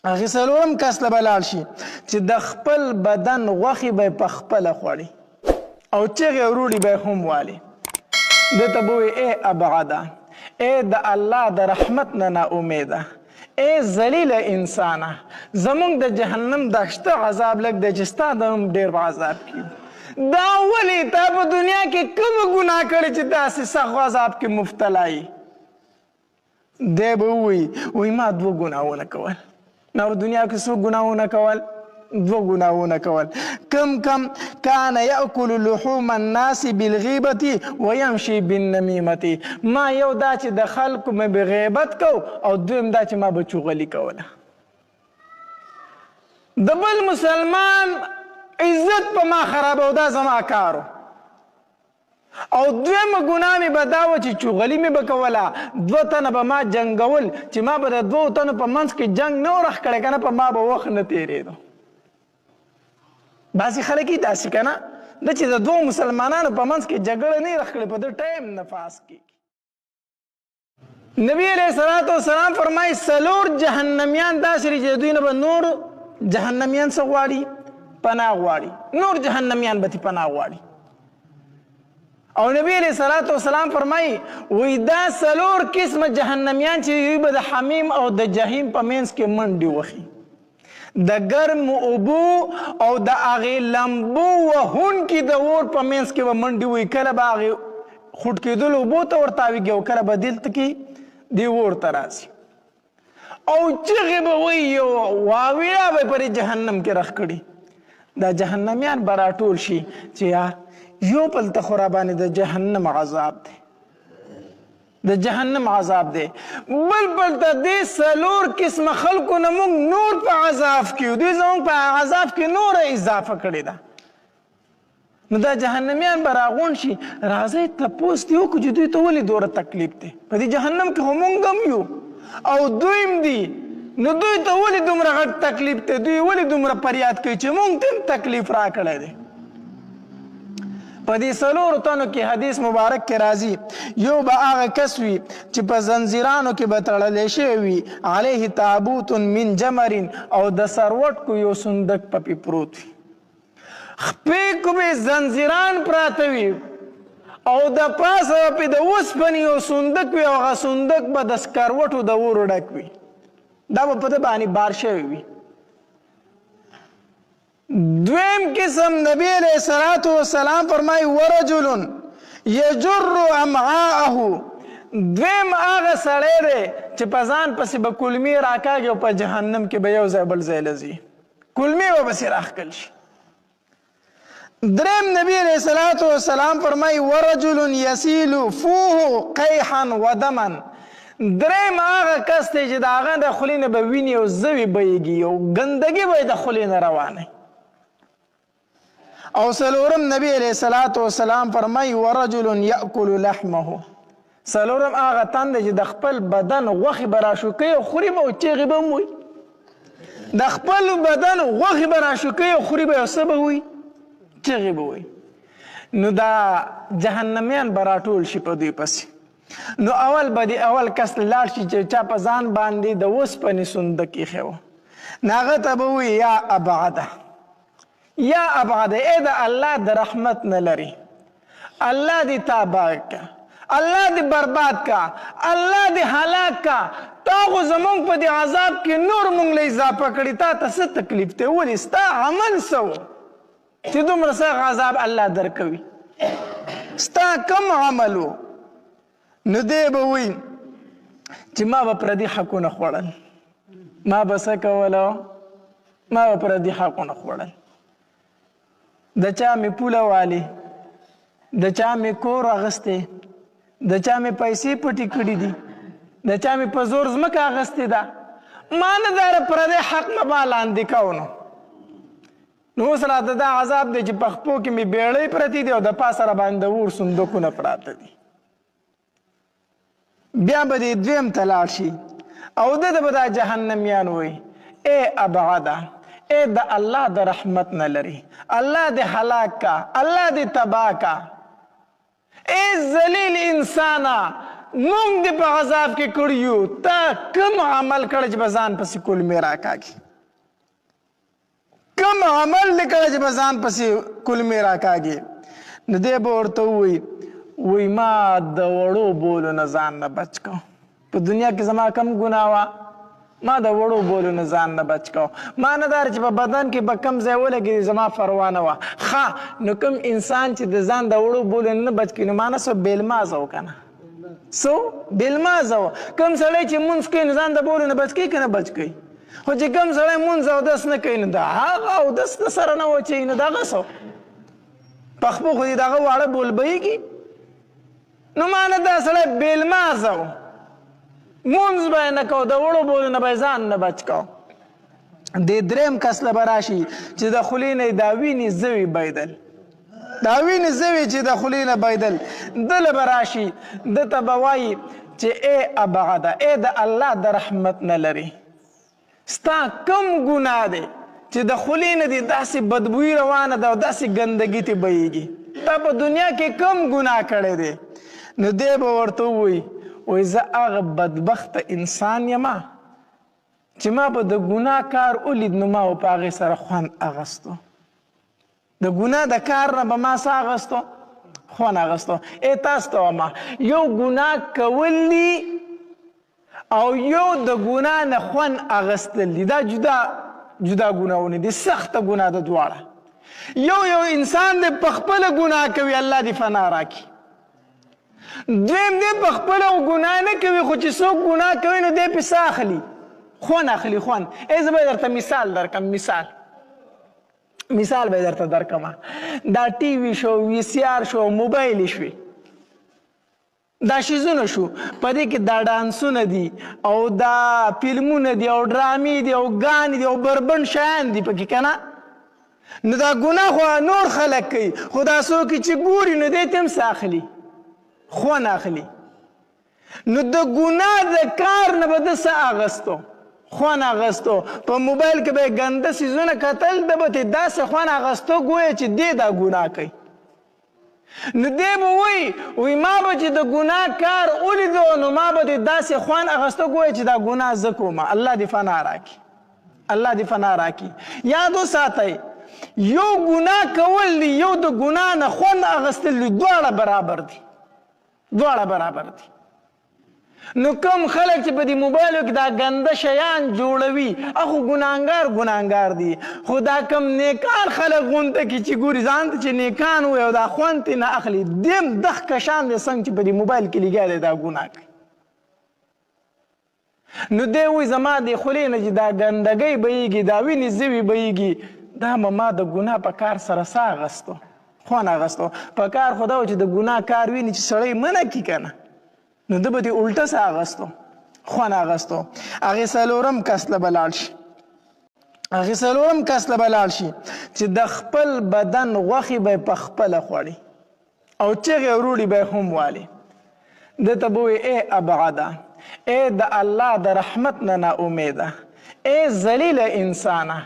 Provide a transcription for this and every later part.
هغې څلورم کس له به لاړ شي چې د خپل بدن غوښې به یې په خپله خوړي او چغې او روړي به یې هم والي. ده ته به وایي ای ابعده، ای د الله د رحمت نه ناامیده، ای ذلیله انسانه، زمونږ د جهنم دا شته عذاب لږ دی چې ستا د هم ډېر په عذاب کې. دا ولې تا په دنیا کې کومه ګناه کړې چې داسې سخت عذاب کې مبتلا یې؟ دی به ووایي ما دوه ګناهونه کول. نو دنیا کې څو ګناهونه کول؟ دوه ګناهونه کول. کم کان یاکل لحوم الناس بالغیبة ویمشي بالنمیمة. ما یو دا چې د خلکو مې به غیبت کو او دویم دا چې ما به چغلي کوله. د بل مسلمان عزت په ما خرابو، دا زما کارو. او دویمه ګناه مې به دا وه چې چغلي مې به کوله، دوه تنه به ما جنګول چې ما به د دوو تنو په منځ کې جنګ نه ورخ کړی که نه په ما به وخت نه تېرېدو. بعضې خلک یې داسې که نه ده چې د دوو مسلمانانو په منځ کې جګړه نه یې رخ کړې، په ده ټایم نفاس کېږي. نبي علیه الصلاة والسلام فرمایي څلور جهنمیان داسې دي چې دوی نه به نور جهنمیان څه غواړي؟ پناه غواړي. نور جهنمیان به تې پناه غواړي. او نبی علیه الصلاة والسلام فرمایي وایي دا څلور قسمه جهنمیان چې دوی به د حمیم او د جهیم په منځ کې منډې وخي، د ګرم اوبو او د هغې لمبو وهونکي د اور په منځ کې به منډې وهي. کله به هغې خوټ کېدلو اوبو ته ورتاویږي او کله به دلته کې دې اور ته راسي او چغې به وایي او واویلا به یې پرې جهنم کې رخ کړي. دا جهنمیان به راټول شي چې یو بل ته خو راباندې د جهنم عذاب دی، د جهنم عذاب دی. بل ته دې څلور قسمه خلکو نه موږ نور په عذاب کې یو، دوی زموږ په عذاب کې نوره اضافه کړې ده. نو دا جهنمیان به راغونډ شي، راځئ تپوس دې وکړو چې دوی ته ولې دوره تکلیف دی؟ په دې جهنم کې خو موږ هم یو او دوی هم دي، نو دوی ته ولې دومره غټ تکلیف دی؟ دوی ولې دومره فریاد کوي چې موږ ته هم تکلیف راکړی دی؟ په دې څلورو تنو کې حدیث مبارک کې راځي یو به هغه کس وي چې په زنځیرانو کې به تړلی شوی وي، علیه تابوت من جمر، او د سروټکو یو صندوق پکې پروت وي، خپې کومې زنځیران پراته وي او د پاسه پې د اوسپنې یو صندوق وي او هغه صندوق به د سکروټو د اورو ډک وي. دا به په ده باندې بار شوی وي. دویم قسم نبی علیہ الصلوۃ والسلام فرمایي ورجل یجر امعاءه، دویم هغه سړی دی چې په ځان پسې به کلمې راکاږي او په جهنم کې به یو ځای بل ځای له ځي، کلمې به پسې راښکل شي. دریم نبی علیہ الصلوۃ والسلام فرمایي ورجل یسیل فوه قیحا ودما، دریم هغه کس دی چې د هغه د خولې نه به وینې او زوی بهیږي او ګندګي به د خولې نه روانه. او څلورم نبی علیہ الصلوۃ والسلام فرمایي ورجل یاکل لحمه، څلورم هغه تن دی چې د خپل بدن غوښې به راشوکوي او خوري به او چیغې به هم وایي. د خپل بدن غوښې به راشوکوي او خوري به او څه به وایي؟ چیغې به وایي. نو دا جهنمیان به راټول شي په دوی پسې. نو اول به د اول کس لاړ شي چې چا په ځان باندې د اوسپنې صندوق ایښی و، نو هغه ته به وایي یا ابعده، یا ابعده، ای د الله د رحمت نه لري، الله دې تابع کا، الله دې برباد کا، الله دې هلاک کا، تا خو زمونږ په دې عذاب کې نور مونږ له اضافه کړي، تا ته څه تکلیف دی؟ ولې ستا عمل څه و چې دومره سخت عذاب الله درکوي؟ ستا کم عمل و؟ نو دی به وایي چې ما به پردي حقونه خوړل، ما به څه کوله؟ ما به پردي حقونه خوړل، د چا مې پوله والي، د چا مې کور اغستی، د چا مې پیسې پټې کړي دي، د چا مې په زور ځمکه اغستې ده، ما نه دا پردی حق مه ما لاندې کو. نو اوس راته دا عذاب دی چې په خپو کې مې بیړۍ پرتې دي او د پاسه راباندې د اور صندوقونه پراته دي. بیا به دې دویم ته لاړ شي او ده ته به دا جهنمیان وایي ای ابعده، ای د الله د رحمت نه لري، الله دې هلاک کا، الله دې تباه کا، ای ذلیل انسانا، مونږ دې په عذاب کې کړي یو، تا کوم عمل کړی چې به ځان پسې کلمې راکاږي؟ کوم عمل دې کړی چې به ځان پسې کلمې راکاږي؟ نو دی به ورته ووایي ما د وړو بولو نه ځان نه بچ کړو. په دنیا کې زما کم ګناه وه، ما د وړو بولو نه ځان نه بچ کړو. معنی دا چې په بدن کې به کم ځای ولګېږي زما پروا نه وه. ښه نو کوم انسان چې د ځان د وړو بولو نه بچ کړي نو معنی څه بېلمازه و که نه؟ څو بېلمازه و. کوم سړی چې مونځ کوي نو ځان د بولو نه بچ کوي که نه بچ کوي؟ خو چې کوم سړی مونځ اودس نه کوي نو د هغه اودس د سره نه وچوي نو دغه څه پخپو خو دې دغه واړه بول بهیږي. نو معنی دا سړی بېلمازه و، مونځ به یې نه کو، د وړو بولو نه به یې ځان نه بچ کو. دې درېیم کس له به راشي چې د خولې نه یې دا وینې زوي بهېدل، دا وینې زوي چې د خولې نه بهېدل، ده له به راشي ده ته به وایي چې ای ابعده، ای د الله د رحمت نه لري، ستا کوم ګناه دی چې د خولې نه دې داسې بدبویي روانه ده او داسې ګندګي تې بهیږي؟ تا په دنیا کې کوم ګناه کړی دی؟ نو دی به ورته ووایي زه هغه بدبخته انسان یم چې ما به د ګناه کار ولید نو ما به په هغې سره خوند اغستو. د ګناه د کار نه به ما څه اغستو؟ خوند اغستو. ای تاسو ته وایم یو ګناه کول دي او یو د ګناه نه خوند اغستل دي، دا جدا ګناهونه دي، سخته ګناه ده دواړه. یو انسان دی په خپله ګناه کوي الله دې فنا راکړي، دویم دی په خپله ګناه نه کوي خو چې څوک ګناه کوي نو دی پې څه اخلي؟ خوند اخلي. خوند زه به یې درته مثال درکړم. مثال به یې درته درکړم. دا ټي وي شو، وي سي آر شو، موبایل شوې، دا شیزونه شو، په دې کې دا ډانسونه دي او دا فلمونه دي او ډرامې دي او ګانې دي او بربند شیان دي پکې که نه؟ نو دا ګناه خو نور خلک کوي خو دا څوک چې ګوري نو دی ته هم څه اخلي؟ خوند اخلي. نو د ګناه د کار نه به ده څه اغستو؟ خوند اغستو. په موبایل کې به یې ګنده څیزونه کتل، ده به ترې داسې خوند اغستو ګویا چې دی دا ګناه کوي. نو دی به وایي ما به چې د ګناه کار ولیدو نو ما به ترې داسې خوند اغستو ګویا چې دا ګناه زه کوم. الله دې فنا راکړي، الله دې فنا راکړي. یاد وساتئ یو ګناه کول دي یو د ګناه نه خوند اغستل دي، دواړه برابر دي، دواړه برابر دي. نو کوم خلک چې په دې موبایلو کې دا ګنده شیان جوړوي هغه ګناهګار دي، خو دا کم نیکان خلک غونته کې چې ګوري ځان ته چې نیکان وي او دا خوند ترې نه اخلي، دیم دغه کشان دی څنګه چې په دې موبایل کې لګیا دی دا ګناه کوي. نو دی وایي زما د خولې نه چې دا ګندګۍ بهیږي، دا وینې زوي بهیږي، دا به ما د ګناه په کار سره څه اغستو؟ خوند اغستو. په کار خو دا و چې د ګناه کار ویني چې سړی منع کړي که نه نو ده به دې الټه څه اغستو؟ خوند اغستو. هغې څلورم کس له به لاړ شي، چې د خپل بدن غوښې به یې په خپله خوړي او چغې او روړي به یې هم والي. ده ته به وایي ای ابعده، ای د الله د رحمت نه ناامیده، ای ذلیله انسانه،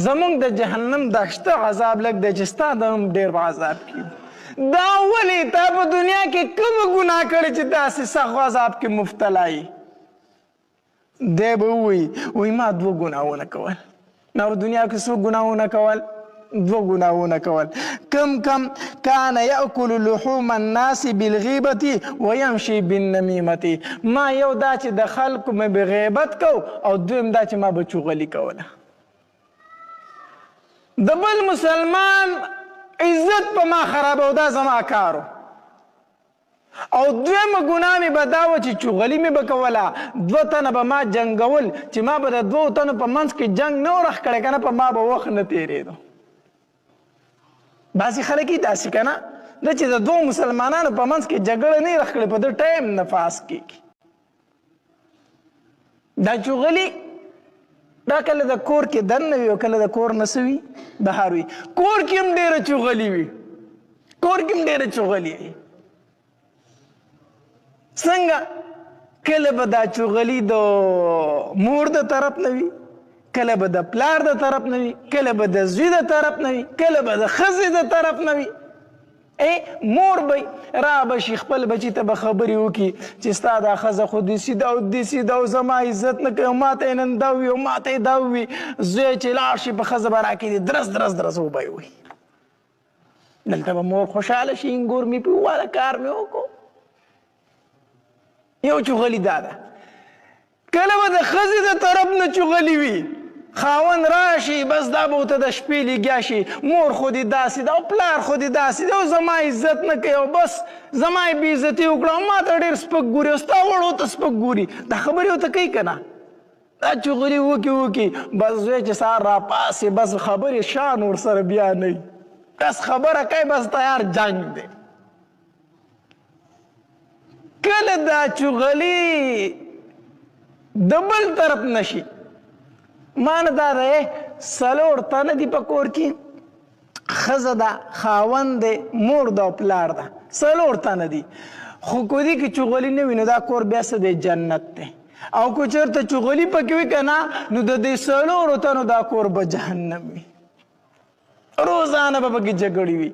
زمونږ د جهنم دا شته عذاب لږ دی چې ستا د هم ډېر به عذاب کړي. دا ولې تا په دنیا کې کومه ګناه کړې چې داسې سخت عذاب کې مبتلا یې؟ دی به وایي ما دوه ګناهونه کول. ما په دنیا کې څو ګناهونه کول؟ دوه ګناهونه کول. کم کان یاکل لحوم الناس بالغیبة ویمشي بالنمیمة. ما یو دا چې د خلکو مې به غیبت کو او دویم دا چې ما به چغلي کوله. د بل مسلمان عزت په ما خرابو دا زما کارو. او دویمه ګناه مې به دا وه چې چغلي مې به کوله، دوه تنه به ما جنګول چې ما به د دوو تنو په منځ کې جنګ نه ورخ کړی که نه په ما به وخت نه تېرېدو. بعضې خلک یې داسې که نه ده چې د دوو مسلمانانو په منځ کې جګړه نه یې رخ کړې په ده ټایم نه پاس کېږي. دا چغلي دا کله د کور کې دننه وي او کله د کور نه څه وي بهر وي. کور کې هم ډېره چغلي وي، کور کې هم ډېره چغلي وي. څنګه کله به دا چغلي د مور د طرف نه وي، کله به د پلار د طرف نه وي، کله به د زوی د طرف نه وي، کله به د ښځې د طرف نه وي. مور به را به شي خپل بچي ته به خبرې وکړي چې ستا دا ښځه خو داسې ده او داسې ده او زما عزت نه کوي او ما ته یې نن دا وي او ما ته یې دا وي زوی چې لاړ شي په ښځه به راکړي درس وبه یې وي دلته به مور خوشحاله شي انګور مې پې وواله کار مې وکړو یو چغلي دا ده کله به د ښځې د طرف نه چغلي وي خاوند راشي بس دا به ورته د شپې لګیا شي مور خو دې داسې ده او پلار خو دې داسې ده او زما عزت نه کوي او بس زما یې بې عزتي وکړه او ما ته ډېر سپک ګوري او ستا وړو ته سپک ګوري دا خبرې ورته کوي که نه دا چغلي وکړي بس زوی چې سهار راپاسې بس خبرې شان ورسره بیا نه وي بس خبره کوي بس تیار جنګ دی کله دا چغلي د بل طرف نشي معنی دا ده 4 تنه دي په کور کې ښځه ده خاوند دی مور ده او پلار ده 4 تنه دي خو کو دي کې چغلي نه وي نو دا کور بیا څه دی جنت دی او که چېرته چغلي پکې وي که نه نو د دې 4 تنو دا کور به جهنم وي روزانه به پکې جګړې وي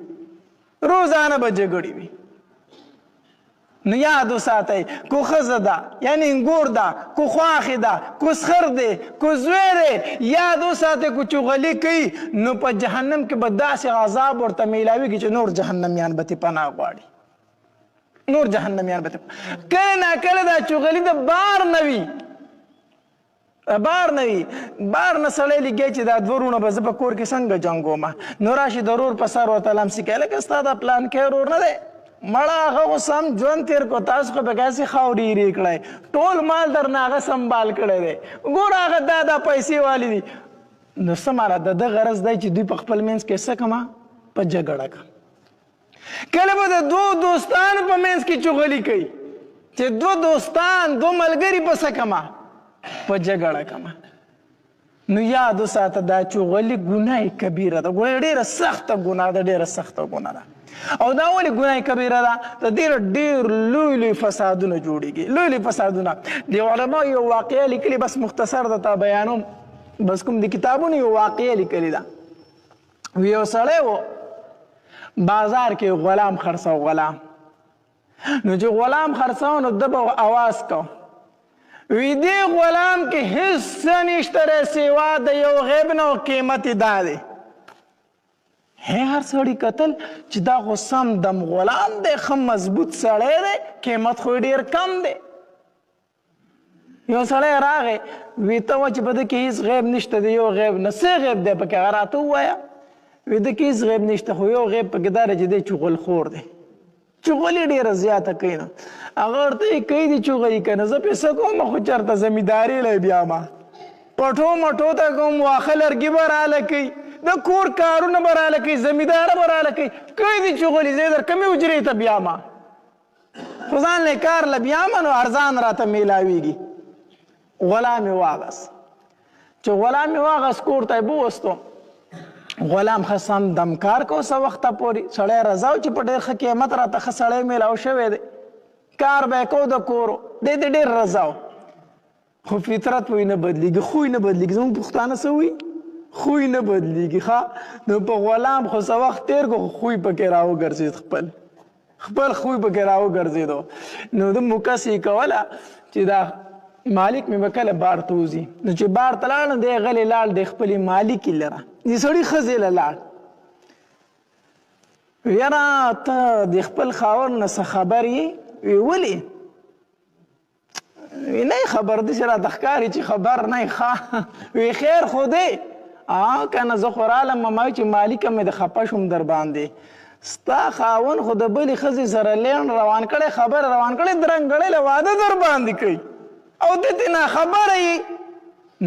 نو یاد وساتئ کو ښځه ده یعنې انګور ده کو خواښې ده کو سخر دی کو زوی دی یاد وساتئ کو چغلي کوي نو په جهنم کې به داسې عذاب ورته میلاویږي چې نور جهنمیان به ترې پناه غواړي کله ناکله دا چغلي د بار نه وي بار نه سړی لګی چې دا 2 وروڼه به زه په کور کې څنګه جنګومه نو راشي د ورور په سر ورته لمسي کوي لکه ستا دا پلان کې ورور نه دی مړه هغه خو سم ژوند تېر کو تاسو خو به کاسې خاورې ایرې کړی ټول مال درنه هغه سنبال کړی دی ګوره هغه دا پیسې والي دي نو څه ماله د ده غرض دی چې دوی په خپل منځ کې څه کړمه په جګړه کړه کله به د 2 دوستانو په منځ کې چغلي کوي چې 2 دوستان 2 ملګري په څه کړمه په جګړه کړمه نو یاد وساته دا چغلي ګناه کبیره ده ډېره سخته ګناه ده او دا ولې ګناه کبیره ده د دې ډېر لوی فسادونه جوړېږي لوی فسادونه د علما یو واقعه لیکلې بس مختصر درته بیانوم بس کوم د کتابونو یو واقعه لیکلې ده یو سړی و بازار کې غلام خرڅاو نو چې غلام خرڅاو نو ده به اواز کو وی دې غلام کې هیڅ څه نشته دی سوا د یو غیب نه او قیمت یې دا دی هر سړي کتل چې دا خو سم دم غلام دی ښه مضبوط سړی دی قیمت خو ډېر کم دی یو سړی راغی وی ته وه چې په ده کې هېڅ غیب نشته دی یو غیب نه څه غیب دی پکې هغه راته ووایه وی ده کې هېڅ غیب نشته خو یو غیب پکې دا دی چې دی چغلخور دی چغلي ډېره زیاته کوي نو هغه ورته یې کوي دي چغلي که نه زه پې څه کوم خو چېرته زمینداري لی بیا ما پټو مټو ته کوم واښه لرګي به راله کوي د کور کارونه به راله کوي زمینداره به راله کوي دي چغلي زه در کمې حجرې ته بیامه خو ځان لی کار له بیامه نو ارزان راته میلاویږي غلام یې واغست چې غلام یې واغست کور ته یې بوستو غلام ښه سم دمکار کو څه وخته پورې سړی رضا و چې په ډېر ښه قیمت راته ښه سړی میلاو شوی دی کار به یې کو د کورو دی د ډېر رضا و خو فطرت وایي نه بدلېږي خوی نه بدلېږي زموږ پښتانه څه وایي خوی نه بدلېږي ښه نو په غلام خو څه وخت تېر کو خو خوی پکې راوګرځېد خپل خوی پکې راوګرځېدو نو د مکس یې کوله چې دا مالک مې به کله بار ته وځي نو چې بار ته لاړ نو دی غلی لاړ دی خپلې مالکې لره دې سړي ښځې له لاړ یاره ته د خپل خاوند نه څه خبر یې وی ولې وی نه خبر داسې راته ښکاري چې خبر نه ښه وی خیر خو دی که نه زه خو رالم مما چې مالکه مې د خفه شوم در باندې ستا خاوند خو د بلې ښځې سره لین روان کړی خبر روان کړی درنګړی له واده در باندې کوي او د دې نه خبره یې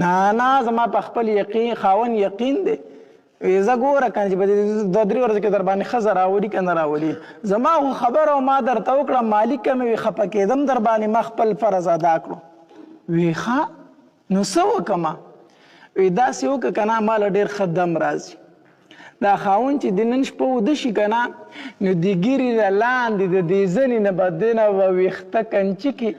نه زما په خپل خاوند یقین دی زه ګوره که نه چې به 2-3 ورځې کې در باندې ښځه راولي که نه راولي زما خو خبره او ما درته وکړه مالکه مې وي خفه کېدم در باندې ما خپل فرض ادا کړو وی ښه نو څه وکړمه وی داسې وکړه که نه ما له ډېر ښه دم راځي دا خاوند چې د نن شپه وده شي که نه نو د ګیرې نه لاندې د دې زنې نه به دنه به ویښته کنچي کړي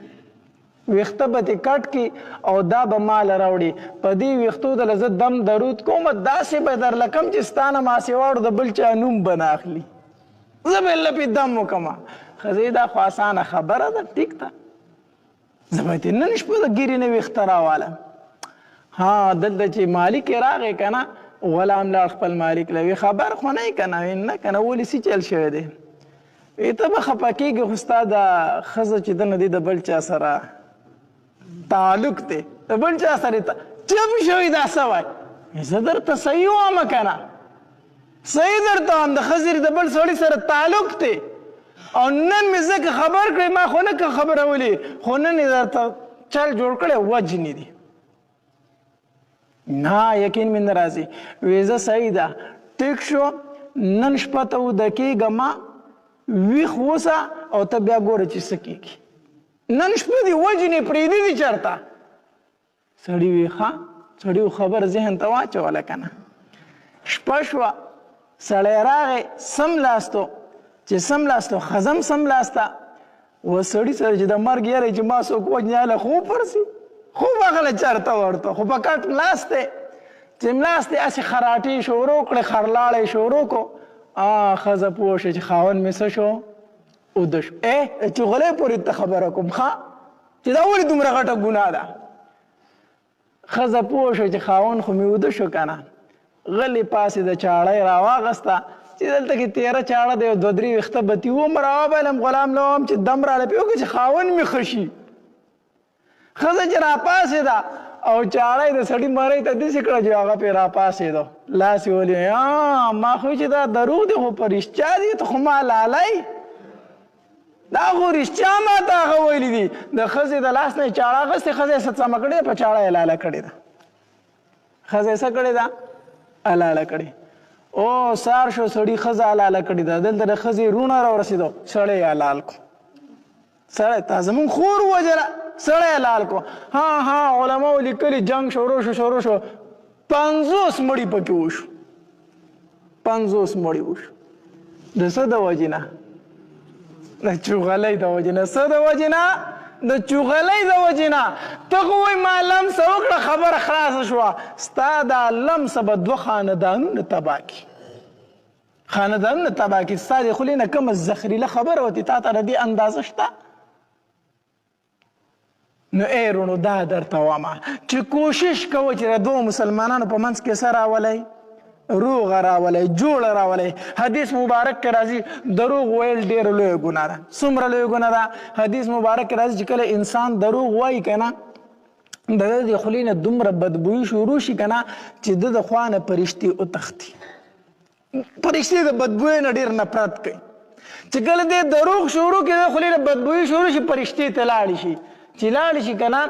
ویښته به ترې کټ کړي او دا به ماله راوړي په دې ویښتو دله زه دم درود کوم داسې به درله کم چې ستا نه ما سېواړو د بل چا نوم به نه اخلي زه به لپې دم وکړم. ښځې دا خو اسانه خبره ده، ټیک ده، زه به یې نن شپه د ګیرې نه ویښته راوالم. ها دلته چې مالک یې راغی که نه، غلام لاړ خپل مالک له وی خبر خو نه یې که نه؟ نه که نه ولې څه چل شوی دی؟ وی ته به خفه کېږې خو ستا د ښځه چې ده نه دی د بل چا سره تعلق دی، د بل چا سره چپ شوي دا څه وایي؟ زه درته صحیح وایم که نه؟ صحیح درته وایم د ښځې د بل سړي سره تعلق دی او نن مې ځکه خبر کړی، ما خو نه که خبرولې، خو نن یې درته چل جوړ کړی وجنې دي. نه یقین مې نه راځي. وی زه صحیح ده، ټیک شو، نن شپه ته وده کېږه، ویښ اوسه او ته بیا ګوره چې څه کېږي. نن شپه دې وجنې پرېږدي دي چېرته؟ سړي وی ښه، سړي خبر ذهن ته واچوله که نه. شپه شوه، سړی راغی سملاستو، چې سملاستو ښځه سملاسته، و سړي سره چې د مرګ یری چې ما څوک وجنې هله خوب ورسي، خوب هغله چېرته ورته، خو په کټ ملاست دی، چې ملاست دی هسې خراټې شروع کړې، خرلاړې شروع کړو. ښځه پوه شوه چې خاوند مې څه شو؟ اوده شو. چې غلی پورې ته خبره کوم ښه، چې دا ولې دومره غټه ګناه ده؟ ښځه پوه شوه چې خاوند خو مې اوده شو که نه، غلې پاسېده، چاړه یې راواغسته، چې دلته کې تېره چاړه دی او دوه درې ویښته بتي وم راوبایلم غلام له وم چې دم راله پې وکړه چې خاوند مې ښه شي. ښځه چې راپاسېده او چاړه یې د سړي مرۍ ته داسې کړه چې هغه پې راپاسېدو، لاس یې ولې ما خو چې دا دروغ دی خو په رښتیا دي، ته خو ما لالی، دا خو رښتیا ما ته هغه ویلي دي. د ښځې د لاس نه یې چاړه اخیستې، ښځه یې څمه کړې ده، په چاړه یې لاله کړې ده. ښځه یې څه کړې ده؟ الاله کړې. او سار شو سړي ښځه الاله کړې ده، دلته د ښځې رونه راورسېدو، سړی یې الال کو. سړی تا زمونږ خور ووژله، سړی یې لال کو. ها علماو لیکلي جنګ شروع شو 50 مړي پکې وشو، 50 مړي وشو. د څه د وجې نه؟ د چغلۍ د وجې نه. څه د وجې نه؟ د چغلۍ د وجې نه. ته خو وایي ما لمسه وکړه خبره خلاصه شوه، ستا دا لمسه به 2 خاندانونه تباه کړي، خاندانونه تباه کړي. ستا د خولې نه کومه زخریله خبره وتې تا ته د دې اندازه شته؟ نو ای رونو دا درته وامه چې کوشش کوه چې د 2 مسلمانانو په منځ کې څه راولئ؟ روغه راولئ، جوړه راولئ. حدیث مبارک کې راځي دروغ ویل ډېره لویه ګناه ده. څومره لویه ګناه ده؟ حدیث مبارک کې راځي چې کله انسان دروغ وایي که نه، د ده د خولې نه دومره بدبویي شروع شي که نه چې د د خوا نه فرښتې وتښتي. فرښتې د بدبویۍ نه ډېر نفرت کوي. چې کله دې دروغ شروع کړي د خولې نه بدبویي شروع شي، فرښتې ته لاړې شي، چې لاړې شي که نه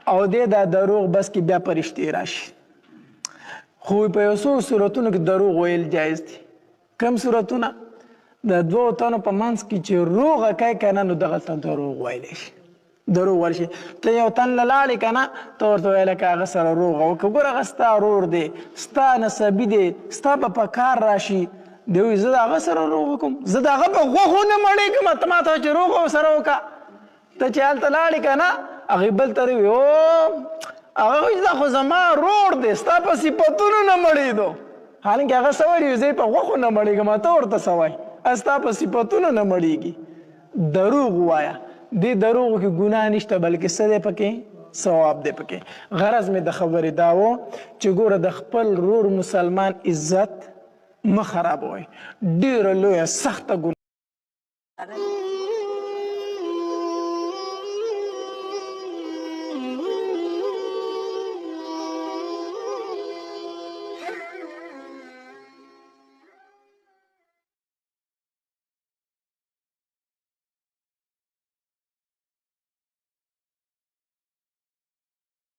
او دې دا دروغ بس کې بیا فرښتې راشي. خو په یو څو صورتونو کې دروغ ویل جایز دي. کم صورتونه؟ د 2 تنو په منځ کې چې روغه کوي که نه، نو دغلته دروغ ویلی شي، دروغ ویل شي. ته یو تن له لاړې که نه، ته ورته ویله که هغه سره روغه وکړه، ګوره هغه ستا ورور دی، ستا نسبي دی، ستا به په کار راشي. دی وایي زه د هغه سره روغه کوم، زه د هغه په غوښو نه مړېږم، ته ما ته چې روغه ورسره وکړه. ته چې هلته لاړې که نه، هغې بل ته وایي هغه وایي دا خو زما رور دی، ستا په صفتونو نه مړېدو، حالانکې هغه څه ویلي زه یې په غوښو نه مړېږم، ته ورته څه وایي؟ ستا په صفتونو نه مړېږي. دروغ ووایه. دې دروغو کې ګناه نشته، بلکې څه دی پکې؟ ثواب دی پکې. غرض مې د خبرې دا و چې ګوره د خپل رور مسلمان عزت مه خرابوئ. ډېره لویه سخته ګناه